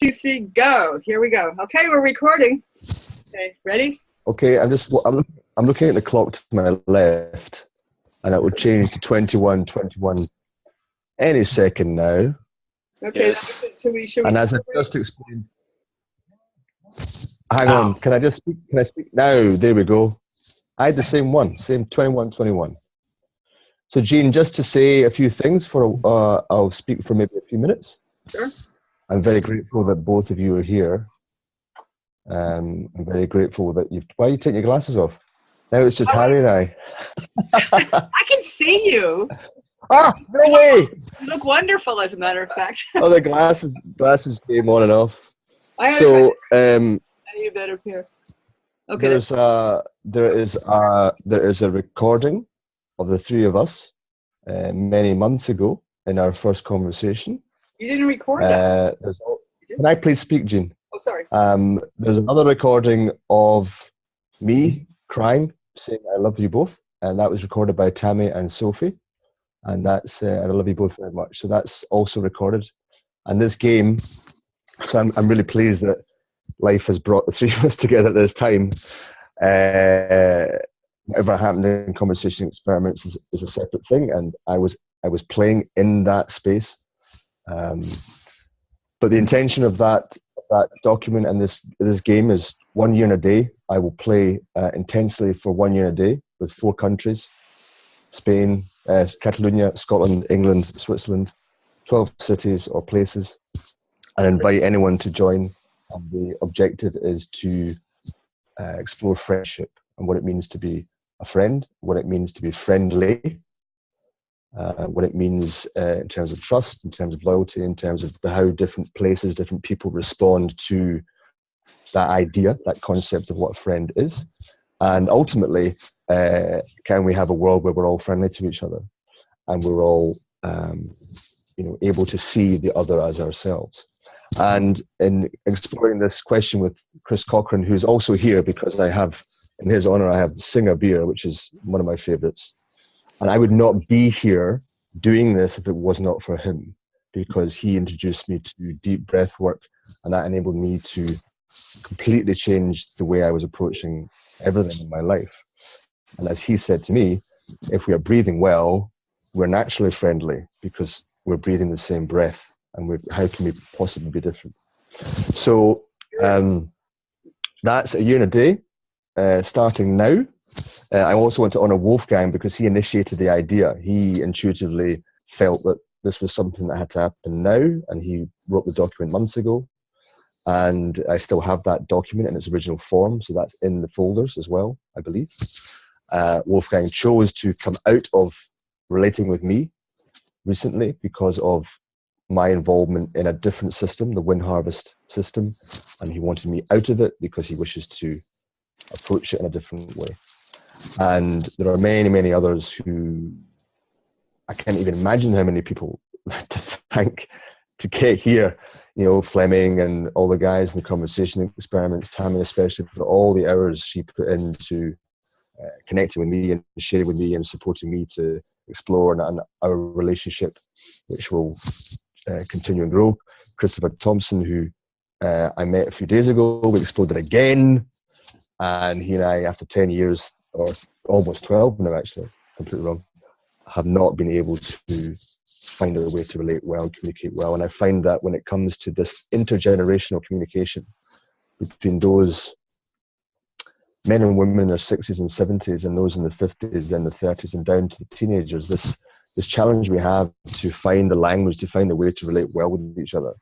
2, 3, go. Here we go. Okay, we're recording. Okay, ready? Okay, I'm looking at the clock to my left, and it will change to 21:21 any second now. Okay, Yes. should we And as I celebrate? just explained, hang on, can I speak? Can I speak now? There we go. I had the same 21:21. So, Jean, just to say a few things I'll speak for maybe a few minutes. Sure. I'm very grateful that both of you are here. I'm very grateful that why are you taking your glasses off? Now it's just Harry and I. I can see you. Ah, no way! You look wonderful, as a matter of fact. Oh, the glasses came on and off. I So, need a better pair. Okay. there is a recording of the three of us many months ago in our first conversation. You didn't record that. Can I please speak, Jean? Oh, sorry. There's another recording of me crying, saying I love you both, and that was recorded by Tammy and Sophie, and that's I love you both very much. So that's also recorded, and this game. So I'm really pleased that life has brought the three of us together at this time. Whatever happened in Conversation Experiments is a separate thing, and I was playing in that space. But the intention of that document and this game is 1 year and a day. I will play intensely for 1 year and a day with 4 countries: Spain, Catalonia, Scotland, England, Switzerland, 12 cities or places, and invite anyone to join. And the objective is to explore friendship and what it means to be a friend, what it means to be friendly, what it means in terms of trust, in terms of loyalty, in terms of how different places, different people respond to that idea, that concept of what a friend is. And ultimately, can we have a world where we're all friendly to each other and we're all able to see the other as ourselves? And in exploring this question with Chris Cochran, who's also here because in his honor, I have Singer Beer, which is one of my favorites. And I would not be here doing this if it was not for him, because he introduced me to deep breath work, and that enabled me to completely change the way I was approaching everything in my life. And as he said to me, if we are breathing well, we're naturally friendly because we're breathing the same breath, and how can we possibly be different? So that's 1 year and a day, starting now. I also want to honor Wolfgang because he initiated the idea. He intuitively felt that this was something that had to happen now, and he wrote the document months ago. And I still have that document in its original form, so that's in the folders as well, I believe. Wolfgang chose to come out of relating with me recently because of my involvement in a different system, the Wind Harvest system, and he wanted me out of it because he wishes to approach it in a different way. And there are many, many others who I can't even imagine how many people to thank to get here. Fleming and all the guys in the Conversation Experiments, Tammy especially, for all the hours she put into connecting with me and sharing with me and supporting me to explore and our relationship, which will continue and grow. Christopher Thompson, who I met a few days ago, we explored it again, and he and I, after 10 years, or almost 12 now actually, completely wrong, have not been able to find a way to relate well and communicate well. And I find that when it comes to this intergenerational communication between those men and women in their 60s and 70s and those in the 50s and the 30s and down to the teenagers, this challenge we have to find a language, to find a way to relate well with each other,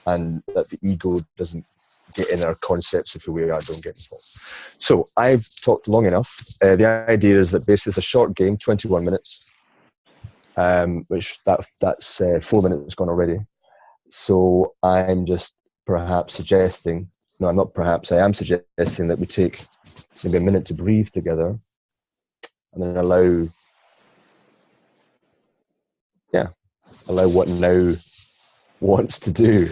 and that the ego doesn't get in our concepts of who we are, don't get involved. So I've talked long enough. The idea is that basically it's a short game, 21 minutes, which that's 4 minutes gone already. So I'm just perhaps suggesting, no, I'm not perhaps, I am suggesting that we take maybe a minute to breathe together and then allow what now wants to do.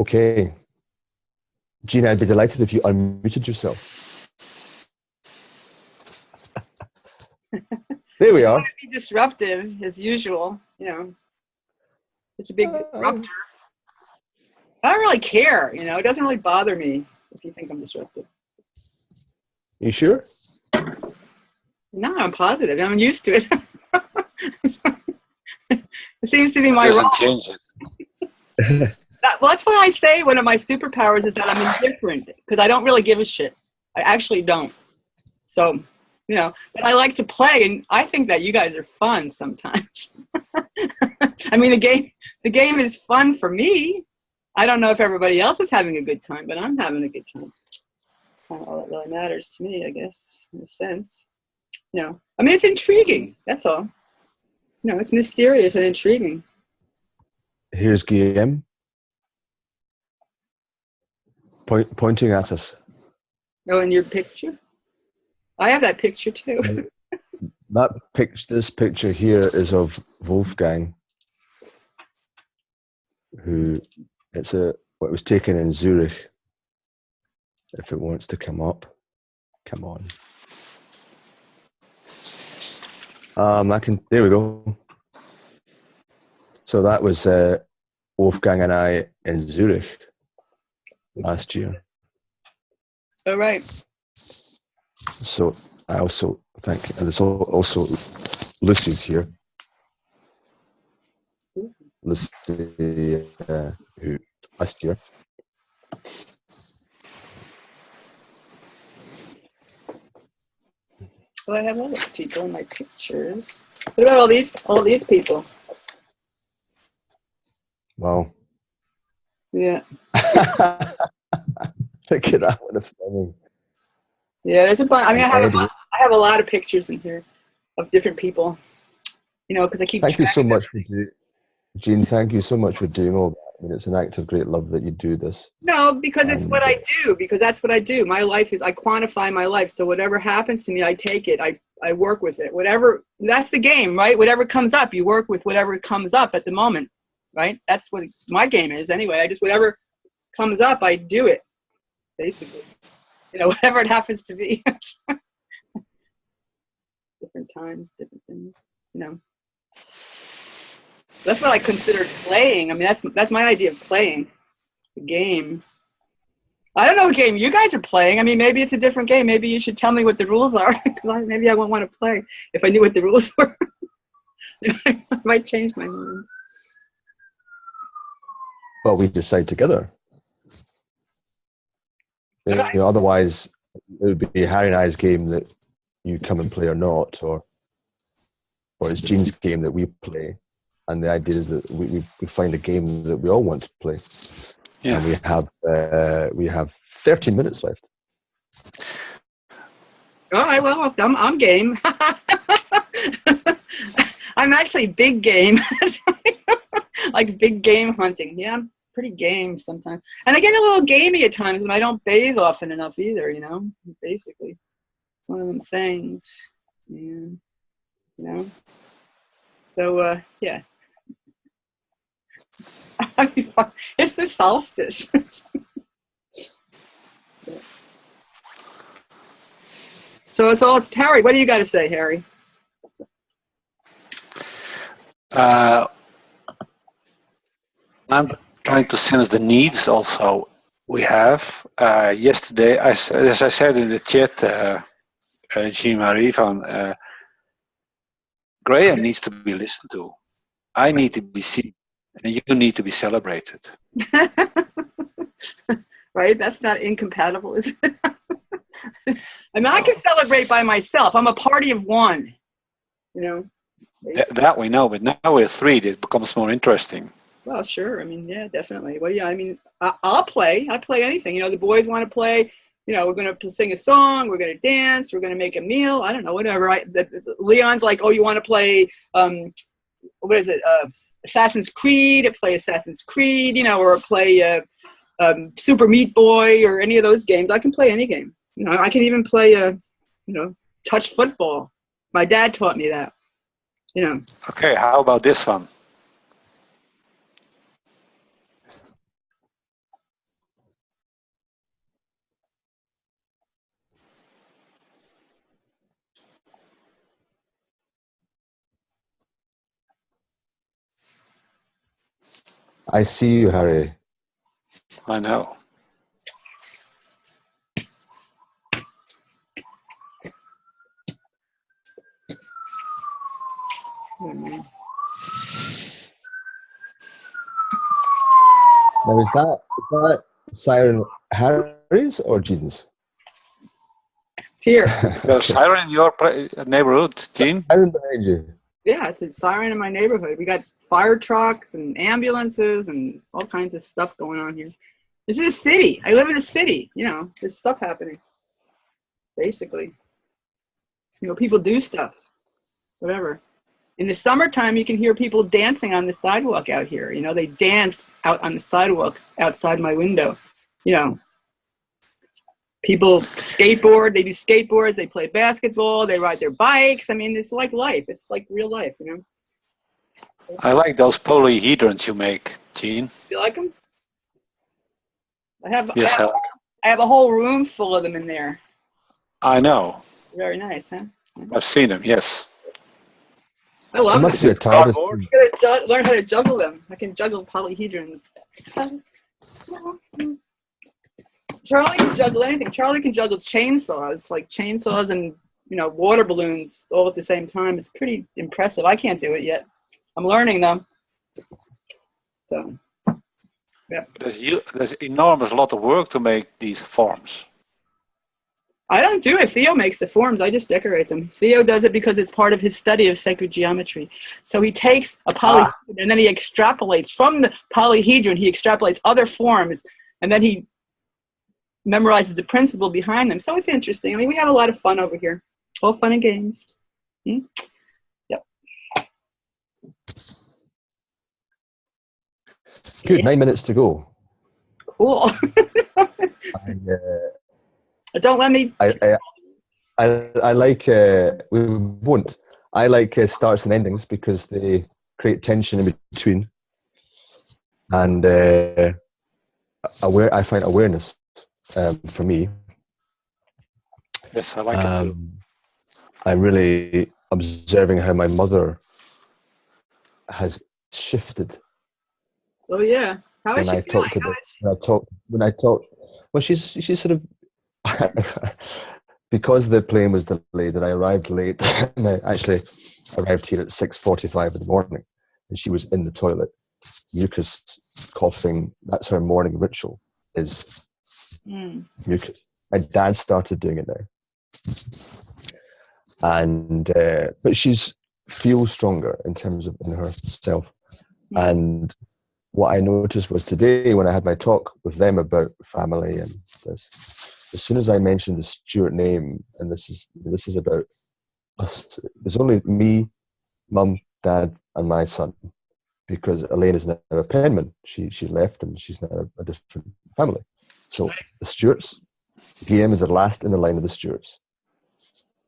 Okay. Gina, I'd be delighted if you unmuted yourself. There we are. Be disruptive as usual, you know. Such a big disruptor. I don't really care, you know. It doesn't really bother me if you think I'm disruptive. You sure? No, I'm positive. I'm used to it. It seems to be my doesn't role. change it. That's why I say one of my superpowers is that I'm indifferent, because I don't really give a shit. I actually don't. So, you know, but I like to play, and I think that you guys are fun sometimes. I mean, the game is fun for me. I don't know if everybody else is having a good time, but I'm having a good time. That's kind of all that really matters to me, I guess, in a sense. You know, I mean, it's intriguing. That's all. You know, it's mysterious and intriguing. Here's Guillaume pointing at us. Oh, in your picture? I have that picture too. This picture here is of Wolfgang, who it was taken in Zurich. If it wants to come up, come on. There we go. So that was Wolfgang and I in Zurich last year. All right. So I also thank, and there's also Lucy's here. Lucy, who last year. Well, I have all those people in my pictures. What about all these people? Wow. Yeah. Look at that one. Yeah, there's a bunch. I mean, I have a lot of pictures in here of different people. You know, because I keep. Thank you so much, Jean. Thank you so much for doing all that. I mean, it's an act of great love that you do this. No, because it's what I do. Because that's what I do. My life is, I quantify my life. So whatever happens to me, I take it. I work with it. Whatever. That's the game, right? Whatever comes up, you work with whatever comes up at the moment, right? That's what my game is, anyway. I just whatever comes up, I do it, basically. You know, whatever it happens to be. Different times, different things, you know. That's what I consider playing. I mean, that's my idea of playing. The game. I don't know what game you guys are playing. I mean, maybe it's a different game. Maybe you should tell me what the rules are, because maybe I won't want to play if I knew what the rules were. I might change my mind. Well, we decide together. You know, otherwise, it would be Harry and I's game that you come and play or not, or it's Jean's game that we play. And the idea is that we find a game that we all want to play. Yeah. And we have 13 minutes left. All right, well, I'm game. I'm actually big game. Like big game hunting. Yeah, I'm pretty game sometimes. And I get a little gamey at times when I don't bathe often enough either, you know, basically. One of them things. Yeah. You know? So, yeah. It's the solstice. So it's Harry. What do you got to say, Harry? I'm trying to sense the needs also we have. Yesterday, as I said in the chat, Jean-Marie, Graham needs to be listened to. I need to be seen, and you need to be celebrated. Right? That's not incompatible, is it? I mean, I can celebrate by myself. I'm a party of one, you know. That we know, but now we're three. It becomes more interesting. Well, sure. I mean, yeah, definitely. Well, yeah, I mean, I'll play. I play anything. You know, the boys want to play. You know, we're going to sing a song. We're going to dance. We're going to make a meal. I don't know, whatever. Leon's like, oh, you want to play, what is it, Assassin's Creed? Play Assassin's Creed, you know, or play Super Meat Boy or any of those games. I can play any game. You know, I can even play, you know, touch football. My dad taught me that. You know. Okay, how about this one? I see you, Harry. I know. Now, is that siren Harry's or Jean's? It's here. Is there a siren in your neighborhood, Gene? Siren behind you. Yeah, it's a siren in my neighborhood. We got fire trucks and ambulances and all kinds of stuff going on here. This is a city. I live in a city. You know, there's stuff happening. Basically, you know, people do stuff. Whatever. In the summertime, you can hear people dancing on the sidewalk out here. You know, they dance out on the sidewalk outside my window. You know, people skateboard. They do skateboards. They play basketball. They ride their bikes. I mean, it's like life. It's like real life, you know. I like those polyhedrons you make, Gene. You like them? Yes, I have a whole room full of them in there. I know. Very nice, huh? I've seen them, yes. I love must it. be a TARDIS. Cardboard? I gotta learn how to juggle them. I can juggle polyhedrons. Charlie can juggle anything. Charlie can juggle chainsaws, like chainsaws and, you know, water balloons all at the same time. It's pretty impressive. I can't do it yet. I'm learning though. So, yeah. There's enormous lot of work to make these forms. I don't do it. Theo makes the forms. I just decorate them. Theo does it because it's part of his study of sacred geometry. So he takes a polyhedron and then he extrapolates from the polyhedron. He extrapolates other forms and then he memorizes the principle behind them. So it's interesting. I mean, we have a lot of fun over here. All fun and games. Yep. Good. 9 minutes to go. Cool. Don't let me. I like we won't. I like starts and endings because they create tension in between, and I find awareness for me. Yes, I like it too. I'm really observing how my mother has shifted. Oh yeah. How is she feeling? When I talk, well, she's sort of. Because the plane was delayed and I arrived late, and I actually arrived here at 6:45 in the morning, and she was in the toilet, mucus, coughing. That's her morning ritual, is mucus. My dad started doing it now, and but she's feels stronger in terms of in herself. And what I noticed was today when I had my talk with them about family and this. As soon as I mentioned the Stuart name, and this is about us, there's only me, Mum, Dad, and my son, because Elaine is now a penman. She left, and she's now a different family. So the Stuarts, Guillaume is the last in the line of the Stuarts,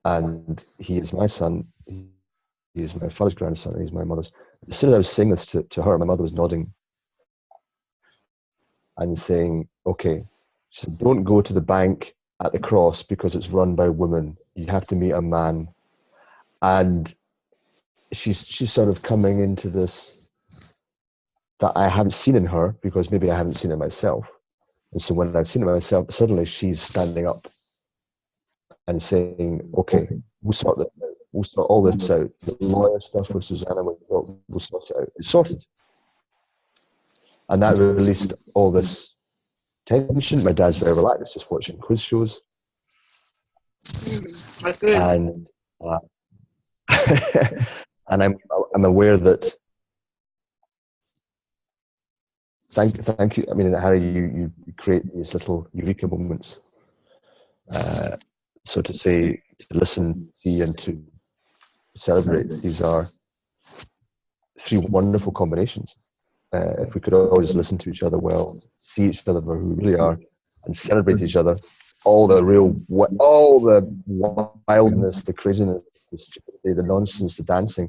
and he is my son. He is my father's grandson, and he's my mother's. As soon as I was saying this to her, my mother was nodding and saying, "Okay." She said, "Don't go to the bank at the cross because it's run by women. You have to meet a man." And she's sort of coming into this that I haven't seen in her because maybe I haven't seen it myself. And so when I've seen it myself, suddenly she's standing up and saying, "Okay, we'll sort that out. We'll sort all this out. The lawyer stuff with Susanna, we'll sort it out." It's sorted. And that released all this tension. My dad's very relaxed, just watching quiz shows. That's good. And and I'm aware that. Thank you. I mean, Harry, you create these little eureka moments. So to say, to listen, see, and to celebrate. These are three wonderful combinations. If we could always listen to each other well, see each other for who we really are, and celebrate each other, all the wildness, the craziness, the stupidity, the nonsense, the dancing,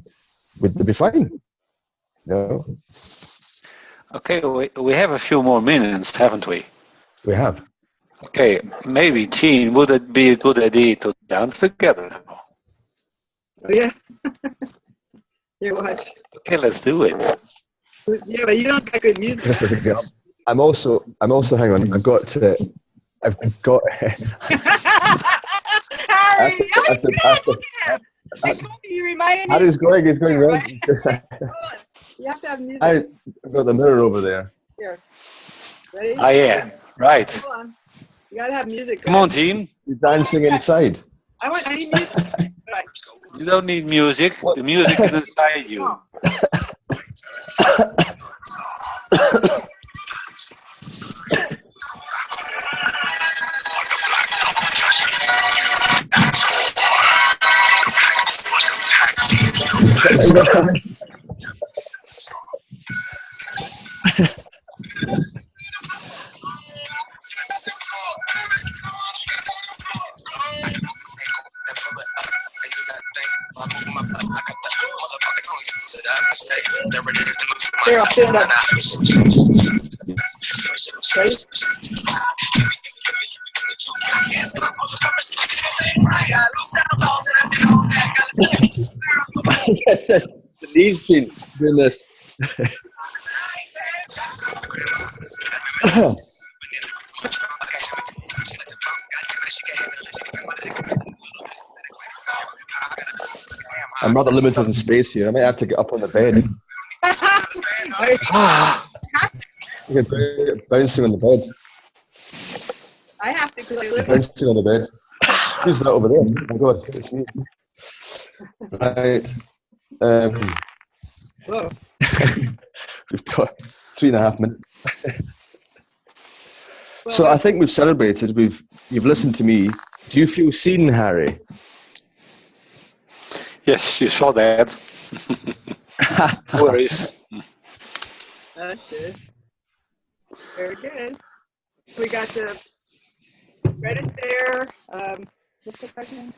would be fine. No. Okay, we have a few more minutes, haven't we? We have. Okay, maybe, Gene, would it be a good idea to dance together? Oh yeah. Here, watch. Okay, let's do it. Yeah, but you don't got good music. I'm also. Hang on. I've got. Harry, after, you reminded me. Harry's going. He's going well. You have to have music. I've got the mirror over there. Here. Ready? Ah, yeah. Right. Hold on. You gotta have music. Come on, Gene. You're dancing inside. I need music. Right. You don't need music. The music is inside you. Come Here, I'll fit it up. Ready? He's been doing this. I'm rather limited in space here. I might have to get up on the bed. You're bouncing on the bed. I have to because I live. Bouncing on the bed. Who's that over there? Oh my God, it's me. Right. Whoa. We've got 3.5 minutes. Well, So I think we've celebrated. You've listened to me. Do you feel seen, Harry? Yes, you saw that. No worries. that's good. Very good. We got the Red Astaire. What's the guy's name?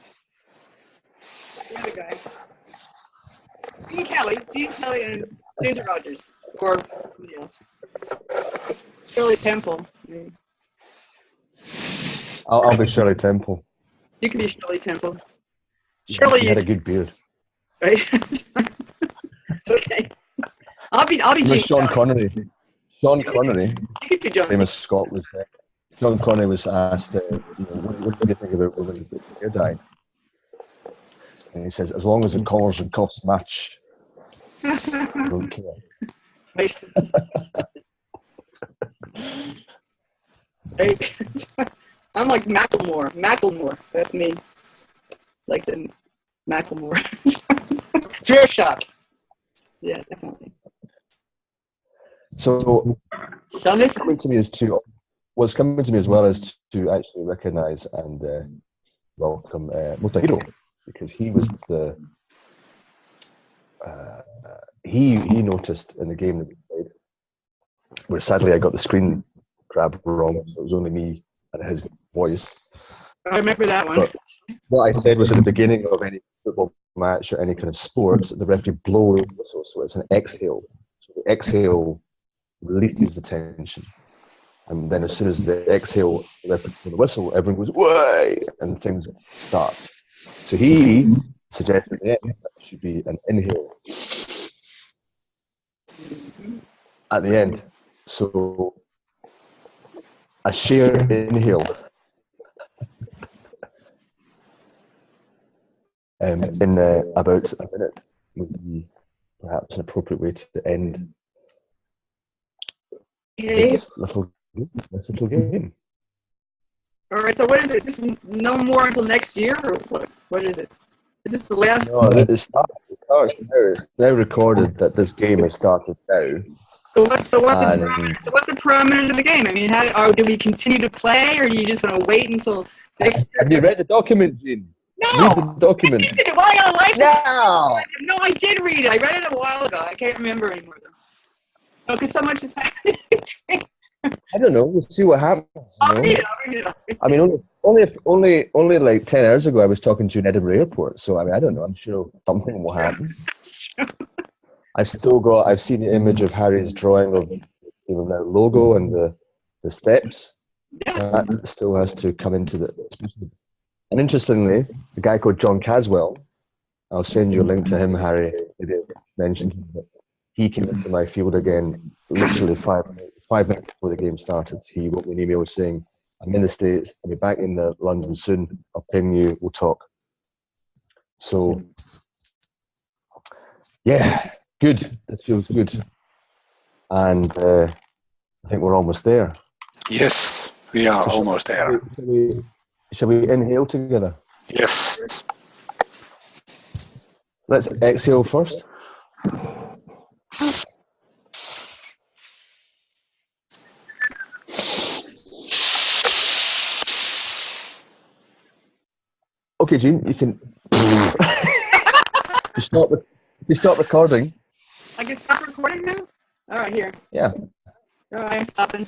The other guy. Gene Kelly and Ginger Rogers. Or somebody else. Shirley Temple. I mean, I'll be Shirley Temple. you can be Shirley Temple. She Shirley, had a good beard. right? Okay. I'll be It was Gene Sean Kelly. Connery. Sean Connery, You could be John. famous Scot, was there. Sean Connery was asked, what do you think about women who get hair dyed? And he says, as long as the collars and cuffs match, I don't care. Right. Right. I'm like Macklemore. That's me. Like the Macklemore. It's rare shot. Yeah, definitely. So So this coming is to me is to what's coming to me as well is to actually recognise and welcome Motahiro, because he was the he noticed in the game that we played, where sadly I got the screen grab wrong, so it was only me and his voice. I remember that one. But what I said was at the beginning of any football match or any kind of sport, the referee blows the whistle, so it's an exhale. So the exhale releases the tension. And then as soon as the exhale, the referee blows the whistle, everyone goes, "Way!" and things start. So he suggested that it should be an inhale at the end. So a shared inhale. In about a minute would be perhaps an appropriate way to end Okay. this little game. All right. So what is it? Is this no more until next year, or what? What is it? Is this the last? No, it starts now. It's now recorded that this game has started now. So what's the parameters of the game? I mean, do we continue to play, or do you just want to wait until next year? Have you read the document, Gene? No. Read the document. Why I got a life? No. No, I did read it. I read it a while ago. I can't remember anymore though. No, because so much has happened. I don't know. We'll see what happens. I'll you know? read it. I mean, only like 10 hours ago, I was talking to you in Edinburgh Airport. So I mean, I don't know. I'm sure something will happen. I've seen the image of Harry's drawing of the logo and the steps. Yeah. That still has to come into the. And interestingly, the guy called John Caswell, I'll send you a link to him, Harry. Maybe I mentioned him, but he came into my field again, literally 5 minutes before the game started. He wrote me an email saying, I'm in the States, I'll be back in London soon, I'll ping you, we'll talk. So, yeah, good. This feels good. And I think we're almost there. Yes, we are almost there. Shall we inhale together? Yes. Let's exhale first. Okay, Gene, you can you stop recording. I can stop recording now? All right, here. Yeah. All right, I'm stopping.